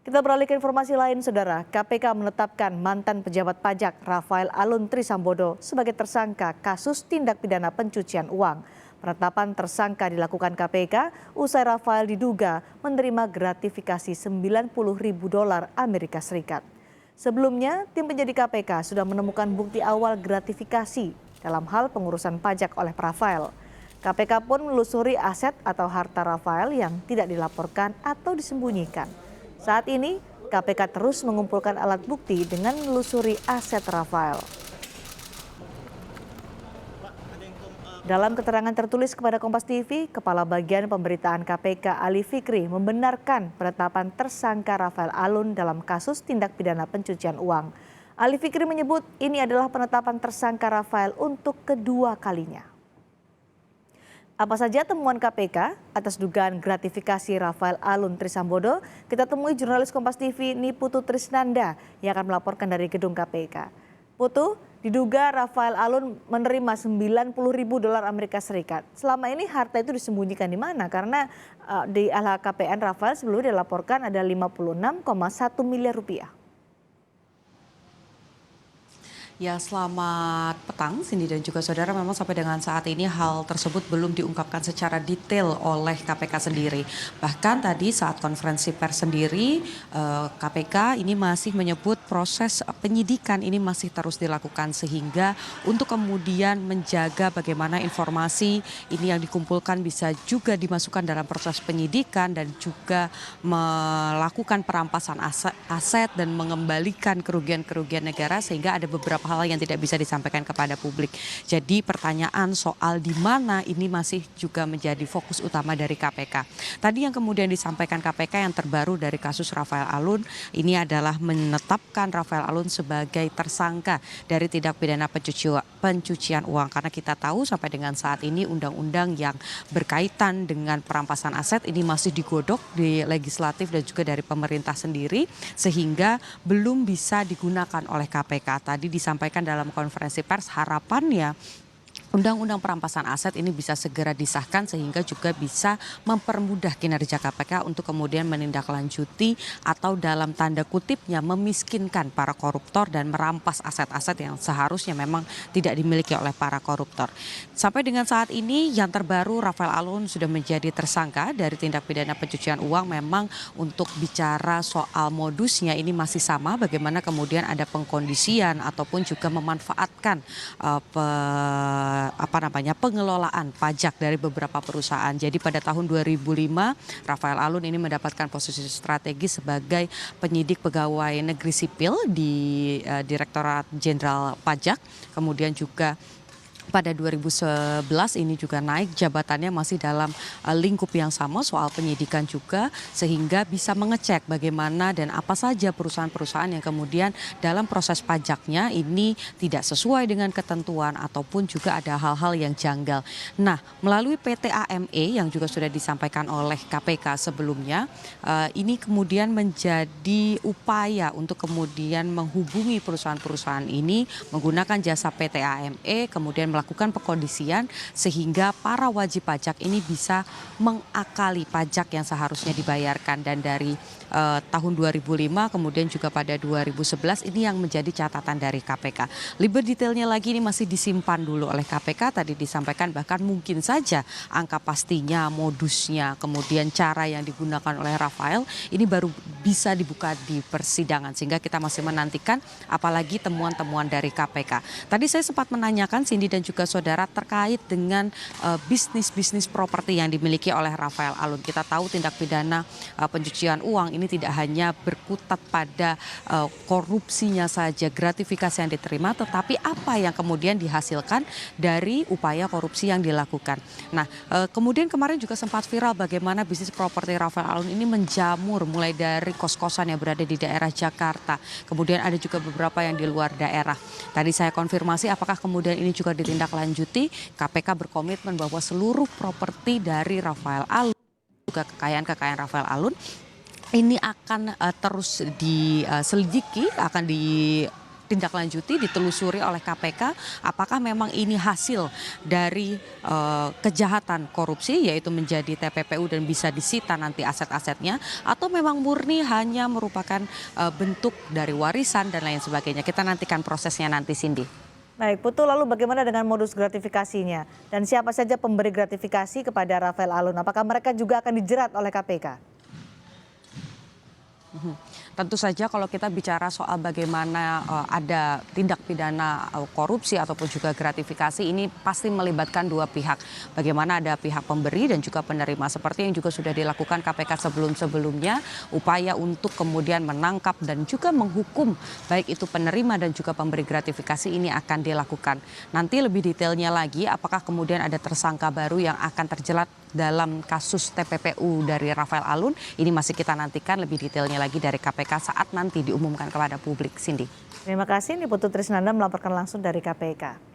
Kita beralih ke informasi lain, Saudara. KPK menetapkan mantan pejabat pajak Rafael Alun Trisambodo sebagai tersangka kasus tindak pidana pencucian uang. Penetapan tersangka dilakukan KPK usai Rafael diduga menerima gratifikasi $90.000 Amerika Serikat. Sebelumnya, tim penyidik KPK sudah menemukan bukti awal gratifikasi dalam hal pengurusan pajak oleh Rafael. KPK pun menelusuri aset atau harta Rafael yang tidak dilaporkan atau disembunyikan. Saat ini, KPK terus mengumpulkan alat bukti dengan menelusuri aset Rafael. Dalam keterangan tertulis kepada Kompas TV, Kepala Bagian Pemberitaan KPK Ali Fikri membenarkan penetapan tersangka Rafael Alun dalam kasus tindak pidana pencucian uang. Ali Fikri menyebut ini adalah penetapan tersangka Rafael untuk kedua kalinya. Apa saja temuan KPK atas dugaan gratifikasi Rafael Alun Trisambodo? Kita temui jurnalis Kompas TV Niputu Trisnanda yang akan melaporkan dari gedung KPK. Putu, diduga Rafael Alun menerima $90.000 Amerika Serikat. Selama ini harta itu disembunyikan di mana? Karena di LHKPN Rafael sebelumnya dilaporkan ada 56,1 miliar rupiah. Ya, selamat petang Cindy dan juga saudara. Memang sampai dengan saat ini hal tersebut belum diungkapkan secara detail oleh KPK sendiri. Bahkan tadi saat konferensi pers sendiri KPK ini masih menyebut proses penyidikan ini masih terus dilakukan, sehingga untuk kemudian menjaga bagaimana informasi ini yang dikumpulkan bisa juga dimasukkan dalam proses penyidikan dan juga melakukan perampasan aset dan mengembalikan kerugian-kerugian negara, sehingga ada beberapa hal yang tidak bisa disampaikan kepada publik. Jadi pertanyaan soal di mana ini masih juga menjadi fokus utama dari KPK. Tadi yang kemudian disampaikan KPK yang terbaru dari kasus Rafael Alun ini adalah menetapkan Rafael Alun sebagai tersangka dari tindak pidana pencucian uang. Karena kita tahu sampai dengan saat ini undang-undang yang berkaitan dengan perampasan aset ini masih digodok di legislatif dan juga dari pemerintah sendiri, sehingga belum bisa digunakan oleh KPK. Tadi disampaikan dalam konferensi pers harapannya Undang-undang perampasan aset ini bisa segera disahkan, sehingga juga bisa mempermudah kinerja KPK untuk kemudian menindaklanjuti atau dalam tanda kutipnya memiskinkan para koruptor dan merampas aset-aset yang seharusnya memang tidak dimiliki oleh para koruptor. Sampai dengan saat ini yang terbaru Rafael Alun sudah menjadi tersangka dari tindak pidana pencucian uang. Memang untuk bicara soal modusnya ini masih sama, bagaimana kemudian ada pengkondisian ataupun juga memanfaatkan pengelolaan pajak dari beberapa perusahaan. Jadi pada tahun 2005 Rafael Alun ini mendapatkan posisi strategis sebagai penyidik pegawai negeri sipil di Direktorat Jenderal Pajak. Kemudian juga pada 2011 ini juga naik jabatannya masih dalam lingkup yang sama soal penyidikan juga, sehingga bisa mengecek bagaimana dan apa saja perusahaan-perusahaan yang kemudian dalam proses pajaknya ini tidak sesuai dengan ketentuan ataupun juga ada hal-hal yang janggal. Nah, melalui PT AME yang juga sudah disampaikan oleh KPK sebelumnya, ini kemudian menjadi upaya untuk kemudian menghubungi perusahaan-perusahaan ini menggunakan jasa PT AME, kemudian melakukan pengkondisian sehingga para wajib pajak ini bisa mengakali pajak yang seharusnya dibayarkan. Dan dari tahun 2005 kemudian juga pada 2011 ini yang menjadi catatan dari KPK. Lebih detailnya lagi ini masih disimpan dulu oleh KPK. Tadi disampaikan bahkan mungkin saja angka pastinya, modusnya, kemudian cara yang digunakan oleh Rafael ini baru bisa dibuka di persidangan, sehingga kita masih menantikan apalagi temuan-temuan dari KPK. Tadi saya sempat menanyakan Cindy dan juga saudara terkait dengan bisnis properti yang dimiliki oleh Rafael Alun. Kita tahu tindak pidana pencucian uang ini tidak hanya berkutat pada korupsinya saja, gratifikasi yang diterima, tetapi apa yang kemudian dihasilkan dari upaya korupsi yang dilakukan. Nah, kemudian kemarin juga sempat viral bagaimana bisnis properti Rafael Alun ini menjamur mulai dari kos-kosan yang berada di daerah Jakarta. Kemudian ada juga beberapa yang di luar daerah. Tadi saya konfirmasi apakah kemudian ini juga ditindaklanjuti. KPK berkomitmen bahwa seluruh properti dari Rafael Alun, juga kekayaan Rafael Alun ini akan terus diselidiki, akan ditindaklanjuti, ditelusuri oleh KPK apakah memang ini hasil dari kejahatan korupsi yaitu menjadi TPPU dan bisa disita nanti aset-asetnya, atau memang murni hanya merupakan bentuk dari warisan dan lain sebagainya. Kita nantikan prosesnya nanti, Cindy. Baik, Putu, lalu bagaimana dengan modus gratifikasinya? Dan siapa saja pemberi gratifikasi kepada Rafael Alun? Apakah mereka juga akan dijerat oleh KPK? Tentu saja kalau kita bicara soal bagaimana ada tindak pidana korupsi ataupun juga gratifikasi, ini pasti melibatkan dua pihak. Bagaimana ada pihak pemberi dan juga penerima, seperti yang juga sudah dilakukan KPK sebelum-sebelumnya, upaya untuk kemudian menangkap dan juga menghukum baik itu penerima dan juga pemberi gratifikasi ini akan dilakukan. Nanti lebih detailnya lagi apakah kemudian ada tersangka baru yang akan terjerat dalam kasus TPPU dari Rafael Alun, ini masih kita nantikan lebih detailnya lagi dari KPK saat nanti diumumkan kepada publik, Cindy. Terima kasih, ini Putu Trisnanda melaporkan langsung dari KPK.